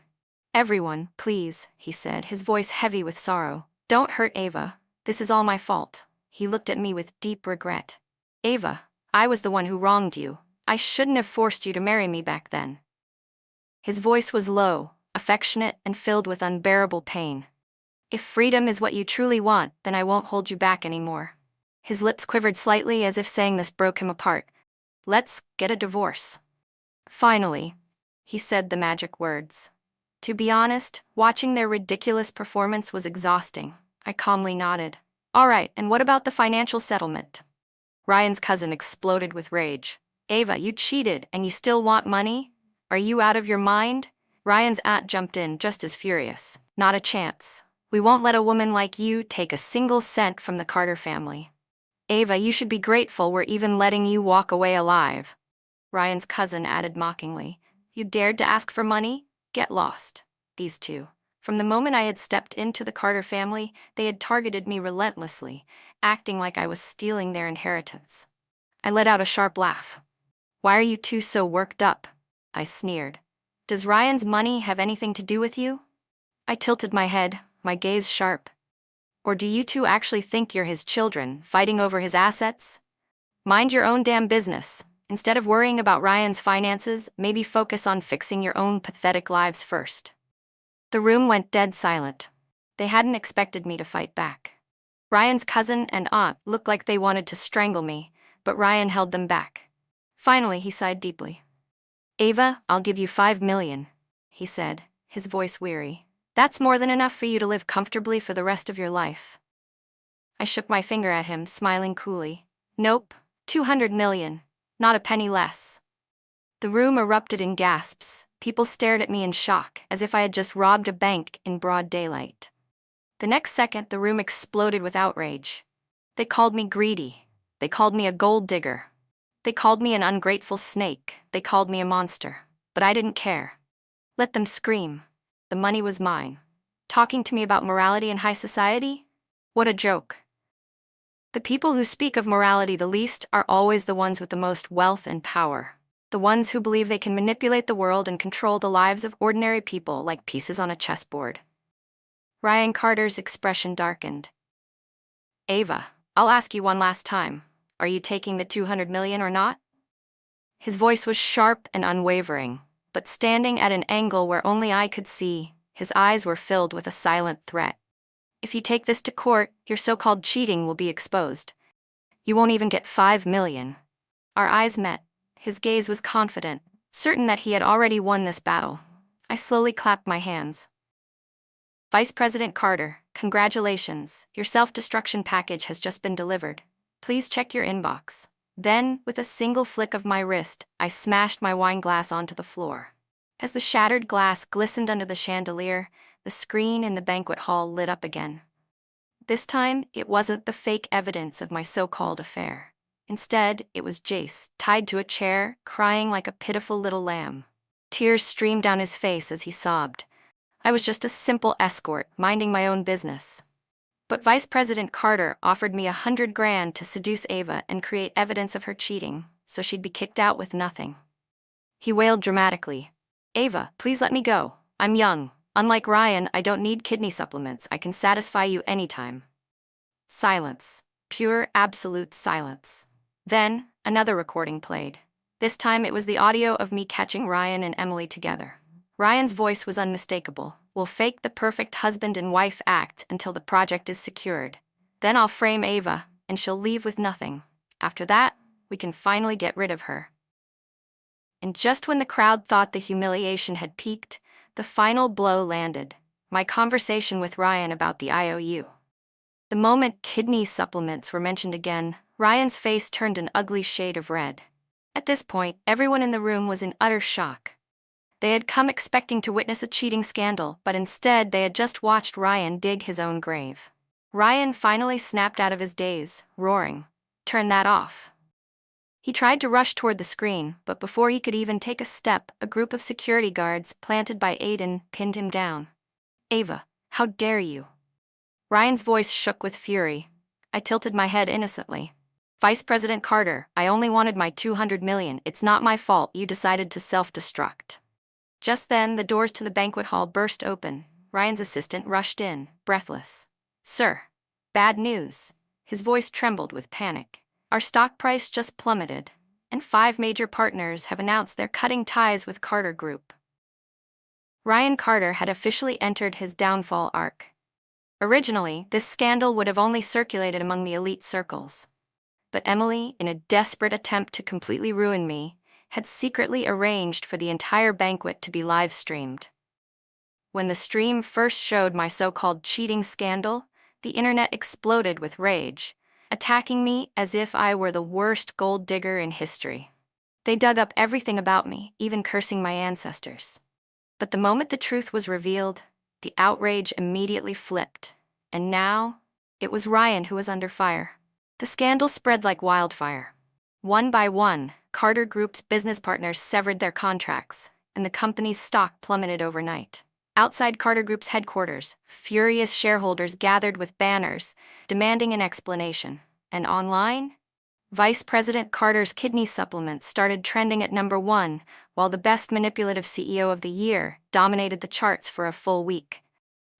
"Everyone, please," he said, his voice heavy with sorrow. "Don't hurt Ava. This is all my fault." He looked at me with deep regret. "Ava, I was the one who wronged you. I shouldn't have forced you to marry me back then." His voice was low, affectionate, and filled with unbearable pain. "If freedom is what you truly want, then I won't hold you back anymore." His lips quivered slightly as if saying this broke him apart. "Let's get a divorce." "Finally," he said the magic words. To be honest, watching their ridiculous performance was exhausting. I calmly nodded. "All right, and what about the financial settlement?" Ryan's cousin exploded with rage. "Ava, you cheated, and you still want money? Are you out of your mind?" Ryan's aunt jumped in, just as furious. "Not a chance. We won't let a woman like you take a single cent from the Carter family. Ava, you should be grateful we're even letting you walk away alive." Ryan's cousin added mockingly. "You dared to ask for money? Get lost." These two. From the moment I had stepped into the Carter family, they had targeted me relentlessly, acting like I was stealing their inheritance. I let out a sharp laugh. "Why are you two so worked up?" I sneered. "Does Ryan's money have anything to do with you?" I tilted my head, my gaze sharp. "Or do you two actually think you're his children, fighting over his assets? Mind your own damn business. Instead of worrying about Ryan's finances, maybe focus on fixing your own pathetic lives first." The room went dead silent. They hadn't expected me to fight back. Ryan's cousin and aunt looked like they wanted to strangle me, but Ryan held them back. Finally, he sighed deeply. "Ava, I'll give you 5 million, he said, his voice weary. "That's more than enough for you to live comfortably for the rest of your life." I shook my finger at him, smiling coolly. "Nope, 200 million. Not a penny less." The room erupted in gasps. People stared at me in shock, as if I had just robbed a bank in broad daylight. The next second, the room exploded with outrage. They called me greedy. They called me a gold digger. They called me an ungrateful snake. They called me a monster. But I didn't care. Let them scream. The money was mine. Talking to me about morality in high society? What a joke. The people who speak of morality the least are always the ones with the most wealth and power. The ones who believe they can manipulate the world and control the lives of ordinary people like pieces on a chessboard. Ryan Carter's expression darkened. "Ava, I'll ask you one last time. Are you taking the 200 million or not?" His voice was sharp and unwavering, but standing at an angle where only I could see, his eyes were filled with a silent threat. "If you take this to court, your so-called cheating will be exposed. You won't even get 5 million. Our eyes met. His gaze was confident, certain that he had already won this battle. I slowly clapped my hands. "Vice President Carter, congratulations. Your self-destruction package has just been delivered. Please check your inbox." Then, with a single flick of my wrist, I smashed my wine glass onto the floor. As the shattered glass glistened under the chandelier, the screen in the banquet hall lit up again. This time, it wasn't the fake evidence of my so-called affair. It was the real evidence of my true identity. Ryan Carter, Instead, it was Jace, tied to a chair, crying like a pitiful little lamb. Tears streamed down his face as he sobbed. I was just a simple escort, minding my own business. But Vice President Carter offered me $100,000 to seduce Ava and create evidence of her cheating, so she'd be kicked out with nothing. He wailed dramatically. Ava, please let me go. I'm young. Unlike Ryan, I don't need kidney supplements. I can satisfy you anytime. Silence. Pure, absolute silence. Then, another recording played. This time it was the audio of me catching Ryan and Emily together. Ryan's voice was unmistakable. We'll fake the perfect husband and wife act until the project is secured. Then I'll frame Ava, and she'll leave with nothing. After that, we can finally get rid of her. And just when the crowd thought the humiliation had peaked, the final blow landed. My conversation with Ryan about the IOU. The moment kidney supplements were mentioned again, Ryan's face turned an ugly shade of red. At this point, everyone in the room was in utter shock. They had come expecting to witness a cheating scandal, but instead they had just watched Ryan dig his own grave. Ryan finally snapped out of his daze, roaring, "Turn that off." He tried to rush toward the screen, but before he could even take a step, a group of security guards, planted by Aiden, pinned him down. "Ava, how dare you?" Ryan's voice shook with fury. I tilted my head innocently. "Vice President Carter, I only wanted my $200 million. It's not my fault you decided to self-destruct." Just then, the doors to the banquet hall burst open. Ryan's assistant rushed in, breathless. "Sir, bad news." His voice trembled with panic. "Our stock price just plummeted, and 5 major partners have announced they're cutting ties with Carter Group." Ryan Carter had officially entered his downfall arc. Originally, this scandal would have only circulated among the elite circles. But Emily, in a desperate attempt to completely ruin me, had secretly arranged for the entire banquet to be live-streamed. When the stream first showed my so-called cheating scandal, the internet exploded with rage, attacking me as if I were the worst gold digger in history. They dug up everything about me, even cursing my ancestors. But the moment the truth was revealed, the outrage immediately flipped, and now, it was Ryan who was under fire. The scandal spread like wildfire. One by one, Carter Group's business partners severed their contracts, and the company's stock plummeted overnight. Outside Carter Group's headquarters, furious shareholders gathered with banners, demanding an explanation. And online, Vice President Carter's kidney supplements started trending at #1, while the best manipulative CEO of the year dominated the charts for a full week.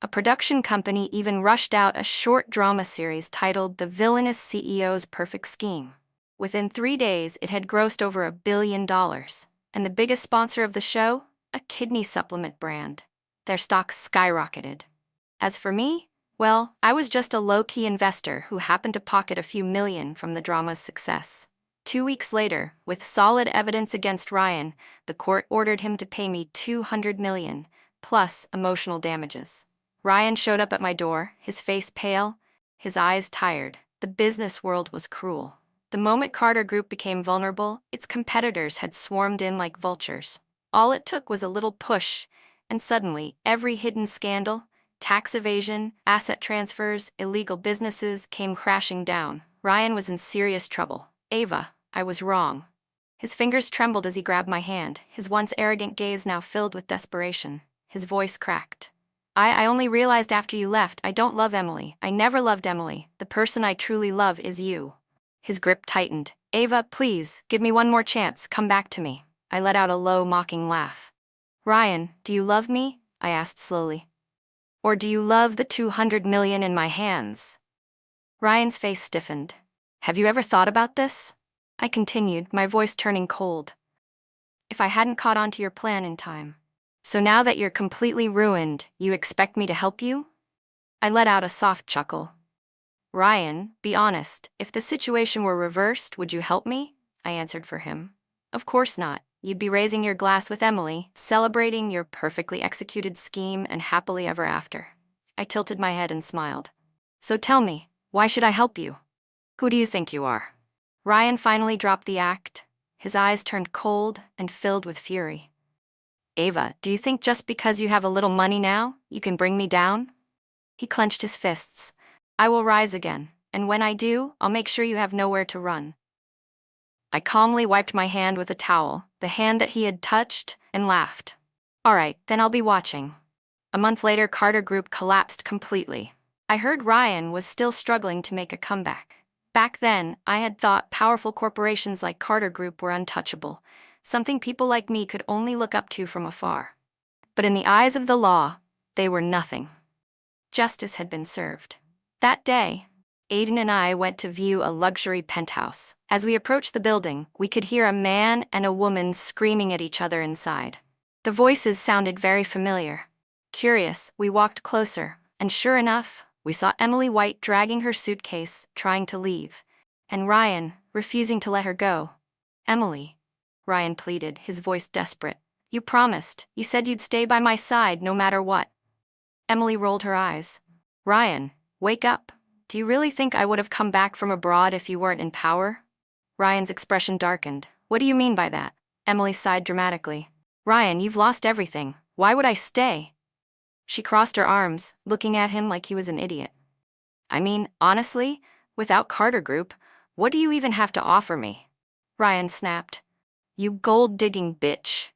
A production company even rushed out a short drama series titled The Villainous CEO's Perfect Scheme. Within 3 days, it had grossed over $1 billion, and the biggest sponsor of the show, a kidney supplement brand. Their stock skyrocketed. As for me, well, I was just a low-key investor who happened to pocket a few million from the drama's success. 2 weeks later, with solid evidence against Ryan, the court ordered him to pay me $200 million, plus emotional damages. Ryan showed up at my door, his face pale, his eyes tired. The business world was cruel. The moment Carter Group became vulnerable, its competitors had swarmed in like vultures. All it took was a little push, and suddenly, every hidden scandal, tax evasion, asset transfers, illegal businesses came crashing down. Ryan was in serious trouble. "Ava, I was wrong." His fingers trembled as he grabbed my hand, his once arrogant gaze now filled with desperation. His voice cracked. I only realized after you left. I don't love Emily. I never loved Emily. The person I truly love is you." His grip tightened. "Ava, please, give me one more chance. Come back to me." I let out a low, mocking laugh. "Ryan, do you love me?" I asked slowly. "Or do you love the $200 million in my hands?" Ryan's face stiffened. "Have you ever thought about this?" I continued, my voice turning cold. "If I hadn't caught on to your plan in time. So now that you're completely ruined, you expect me to help you?" I let out a soft chuckle. "Ryan, be honest, if the situation were reversed, would you help me?" I answered for him. "Of course not. You'd be raising your glass with Emily, celebrating your perfectly executed scheme and happily ever after." I tilted my head and smiled. "So tell me, why should I help you? Who do you think you are?" Ryan finally dropped the act. His eyes turned cold and filled with fury. "Ava, do you think just because you have a little money now, you can bring me down?" He clenched his fists. "I will rise again, and when I do, I'll make sure you have nowhere to run." I calmly wiped my hand with a towel, the hand that he had touched, and laughed. All right, then I'll be watching. A month later, Carter Group collapsed completely. I heard Ryan was still struggling to make a comeback. Back then, I had thought powerful corporations like Carter Group were untouchable, something people like me could only look up to from afar. But in the eyes of the law, they were nothing. Justice had been served. That day, Aiden and I went to view a luxury penthouse. As we approached the building, we could hear a man and a woman screaming at each other inside. The voices sounded very familiar. Curious, we walked closer, and sure enough, we saw Emily White dragging her suitcase, trying to leave, and Ryan refusing to let her go. Emily, Ryan pleaded, his voice desperate. You promised. You said you'd stay by my side no matter what. Emily rolled her eyes. Ryan, wake up. Do you really think I would have come back from abroad if you weren't in power? Ryan's expression darkened. What do you mean by that? Emily sighed dramatically. Ryan, you've lost everything. Why would I stay? She crossed her arms, looking at him like he was an idiot. I mean, honestly, without Carter Group, what do you even have to offer me? Ryan snapped. You gold-digging bitch.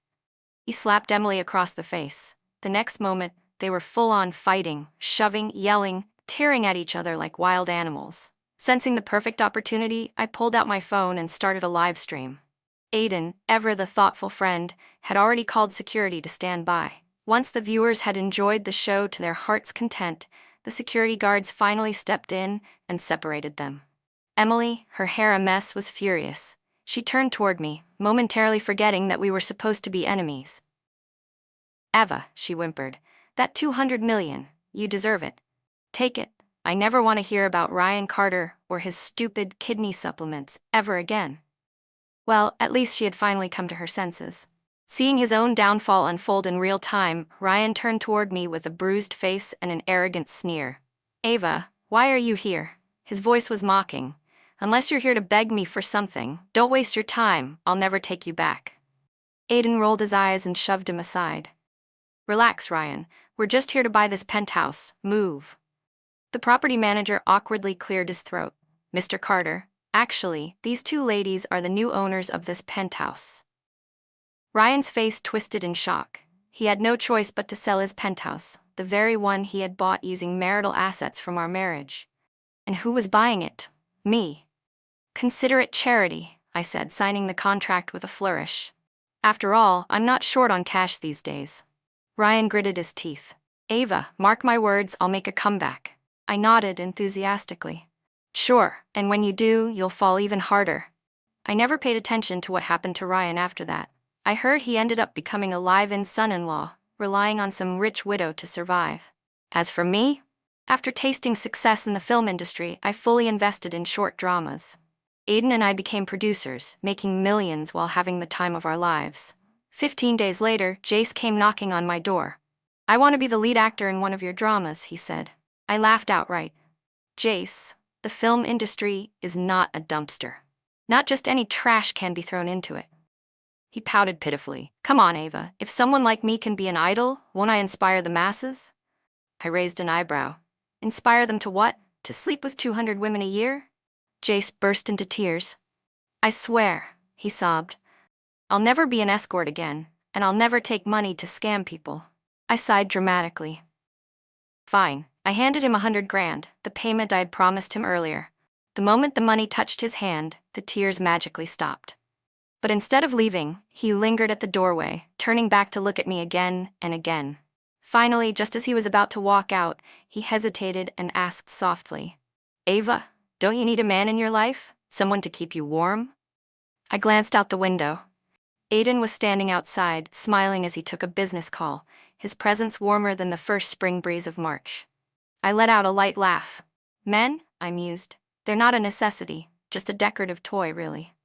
He slapped Emily across the face. The next moment, they were full-on fighting, shoving, yelling, tearing at each other like wild animals. Sensing the perfect opportunity, I pulled out my phone and started a live stream. Aiden, ever the thoughtful friend, had already called security to stand by. Once the viewers had enjoyed the show to their heart's content, the security guards finally stepped in and separated them. Emily, her hair a mess, was furious. She turned toward me, momentarily forgetting that we were supposed to be enemies. Eva, she whimpered, that 200 million, you deserve it. Take it. I never want to hear about Ryan Carter or his stupid kidney supplements ever again. Well, at least she had finally come to her senses. Seeing his own downfall unfold in real time, Ryan turned toward me with a bruised face and an arrogant sneer. Ava, why are you here? His voice was mocking. Unless you're here to beg me for something, don't waste your time, I'll never take you back. Aiden rolled his eyes and shoved him aside. Relax, Ryan. We're just here to buy this penthouse. Move. The property manager awkwardly cleared his throat. Mr. Carter, actually, these two ladies are the new owners of this penthouse. Ryan's face twisted in shock. He had no choice but to sell his penthouse, the very one he had bought using marital assets from our marriage. And who was buying it? Me. Consider it charity, I said, signing the contract with a flourish. After all, I'm not short on cash these days. Ryan gritted his teeth. Ava, mark my words, I'll make a comeback. I nodded enthusiastically. Sure, and when you do, you'll fall even harder. I never paid attention to what happened to Ryan after that. I heard he ended up becoming a live-in son-in-law, relying on some rich widow to survive. As for me, after tasting success in the film industry, I fully invested in short dramas. Aiden and I became producers, making millions while having the time of our lives. 15 days later, Jace came knocking on my door. I want to be the lead actor in one of your dramas, he said. I laughed outright. Jace, the film industry is not a dumpster. Not just any trash can be thrown into it. He pouted pitifully. Come on, Ava. If someone like me can be an idol, won't I inspire the masses? I raised an eyebrow. Inspire them to what? To sleep with 200 women a year? Jace burst into tears. I swear, he sobbed. I'll never be an escort again, and I'll never take money to scam people. I sighed dramatically. Fine. I handed him 100 grand, the payment I had promised him earlier. The moment the money touched his hand, the tears magically stopped. But instead of leaving, he lingered at the doorway, turning back to look at me again and again. Finally, just as he was about to walk out, he hesitated and asked softly, Ava, don't you need a man in your life? Someone to keep you warm? I glanced out the window. Aiden was standing outside, smiling as he took a business call, his presence warmer than the first spring breeze of March. I let out a light laugh. Men, I mused, they're not a necessity, just a decorative toy, really.